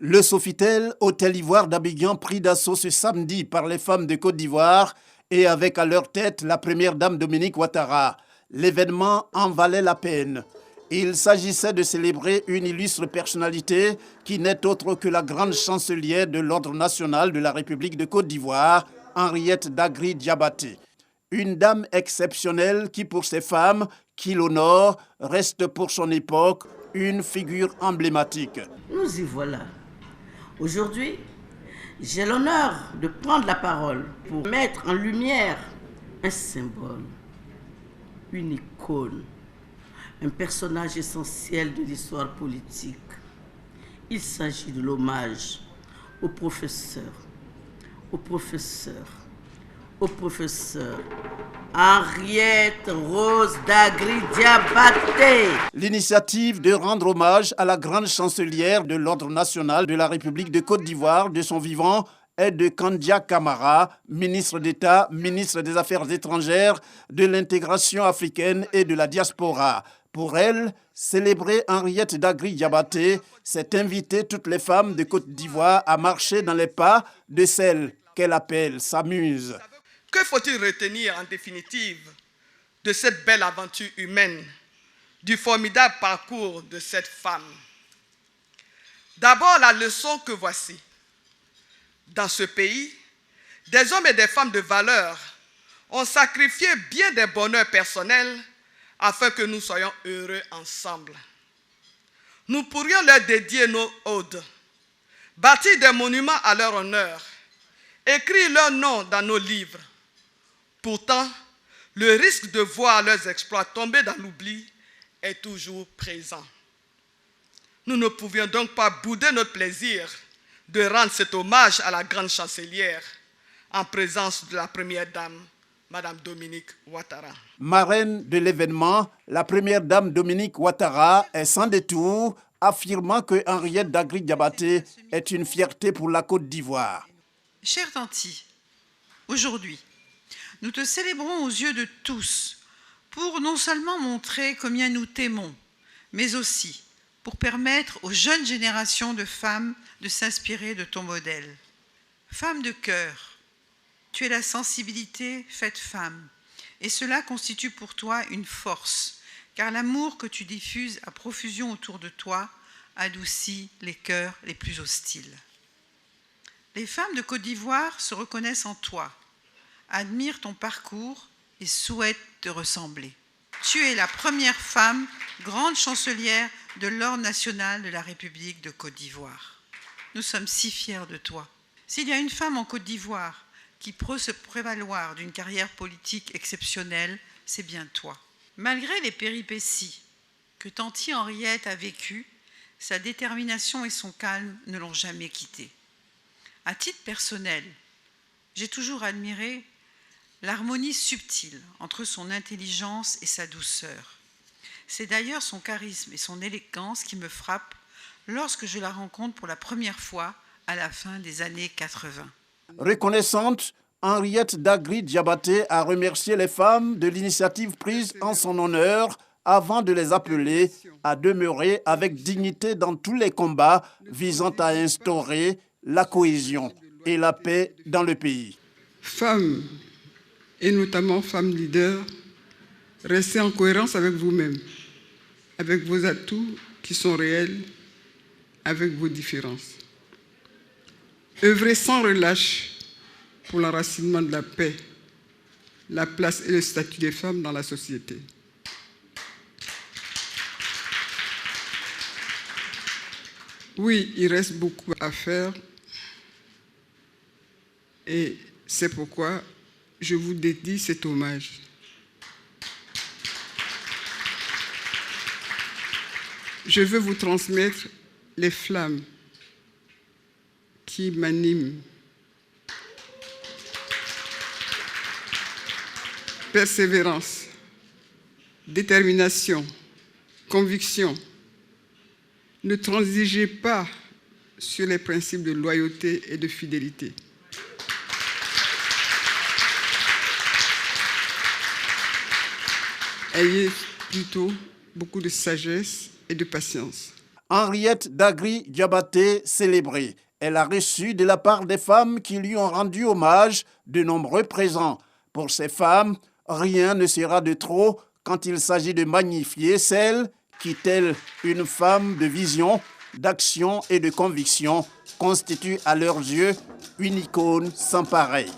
Le Sofitel, hôtel Ivoire d'Abidjan, pris d'assaut ce samedi par les femmes de Côte d'Ivoire et avec à leur tête la première dame Dominique Ouattara. L'événement en valait la peine. Il s'agissait de célébrer une illustre personnalité qui n'est autre que la grande chancelière de l'Ordre national de la République de Côte d'Ivoire, Henriette Dagri Diabaté. Une dame exceptionnelle qui, pour ses femmes, qui l'honore, reste pour son époque une figure emblématique. Nous y voilà. Aujourd'hui, j'ai l'honneur de prendre la parole pour mettre en lumière un symbole, une icône, un personnage essentiel de l'histoire politique. Il s'agit de l'hommage au professeur Henriette Rose Dagri Diabaté. L'initiative de rendre hommage à la grande chancelière de l'Ordre national de la République de Côte d'Ivoire de son vivant est de Kandia Camara, ministre d'État, ministre des Affaires étrangères, de l'intégration africaine et de la diaspora. Pour elle, célébrer Henriette Dagri Diabaté, c'est inviter toutes les femmes de Côte d'Ivoire à marcher dans les pas de celle qu'elle appelle sa muse. Que faut-il retenir en définitive de cette belle aventure humaine, du formidable parcours de cette femme? D'abord, la leçon que voici. Dans ce pays, des hommes et des femmes de valeur ont sacrifié bien des bonheurs personnels afin que nous soyons heureux ensemble. Nous pourrions leur dédier nos odes, bâtir des monuments à leur honneur, écrire leur nom dans nos livres. Pourtant, le risque de voir leurs exploits tomber dans l'oubli est toujours présent. Nous ne pouvions donc pas bouder notre plaisir de rendre cet hommage à la grande chancelière en présence de la première dame, Madame Dominique Ouattara. Marraine de l'événement, la première dame Dominique Ouattara est sans détour, affirmant que Henriette Dagri Diabaté est une fierté pour la Côte d'Ivoire. Cher Tanti, aujourd'hui, nous te célébrons aux yeux de tous pour non seulement montrer combien nous t'aimons, mais aussi pour permettre aux jeunes générations de femmes de s'inspirer de ton modèle. Femme de cœur, tu es la sensibilité faite femme, et cela constitue pour toi une force, car l'amour que tu diffuses à profusion autour de toi adoucit les cœurs les plus hostiles. Les femmes de Côte d'Ivoire se reconnaissent en toi, admirent ton parcours et souhaitent te ressembler. Tu es la première femme, grande chancelière de l'Ordre national de la République de Côte d'Ivoire. Nous sommes si fiers de toi. S'il y a une femme en Côte d'Ivoire qui peut se prévaloir d'une carrière politique exceptionnelle, c'est bien toi. Malgré les péripéties que Tanti Henriette a vécues, sa détermination et son calme ne l'ont jamais quittée. À titre personnel, j'ai toujours admiré l'harmonie subtile entre son intelligence et sa douceur. C'est d'ailleurs son charisme et son élégance qui me frappent lorsque je la rencontre pour la première fois à la fin des années 80. Reconnaissante, Henriette Dagri Diabaté a remercié les femmes de l'initiative prise en son honneur avant de les appeler à demeurer avec dignité dans tous les combats visant à instaurer la cohésion et la paix dans le pays. Femmes, et notamment femmes leaders, restez en cohérence avec vous-même, avec vos atouts qui sont réels, avec vos différences. Œuvrez sans relâche pour l'enracinement de la paix, la place et le statut des femmes dans la société. Oui, il reste beaucoup à faire et c'est pourquoi je vous dédie cet hommage. Je veux vous transmettre les flammes qui m'animent. Persévérance, détermination, conviction. Ne transigez pas sur les principes de loyauté et de fidélité. Ayez plutôt beaucoup de sagesse et de patience. Henriette Dagri-Diabaté célébrée. Elle a reçu de la part des femmes qui lui ont rendu hommage de nombreux présents. Pour ces femmes, rien ne sera de trop quand il s'agit de magnifier celle qui, telle une femme de vision, d'action et de conviction, constitue à leurs yeux une icône sans pareil.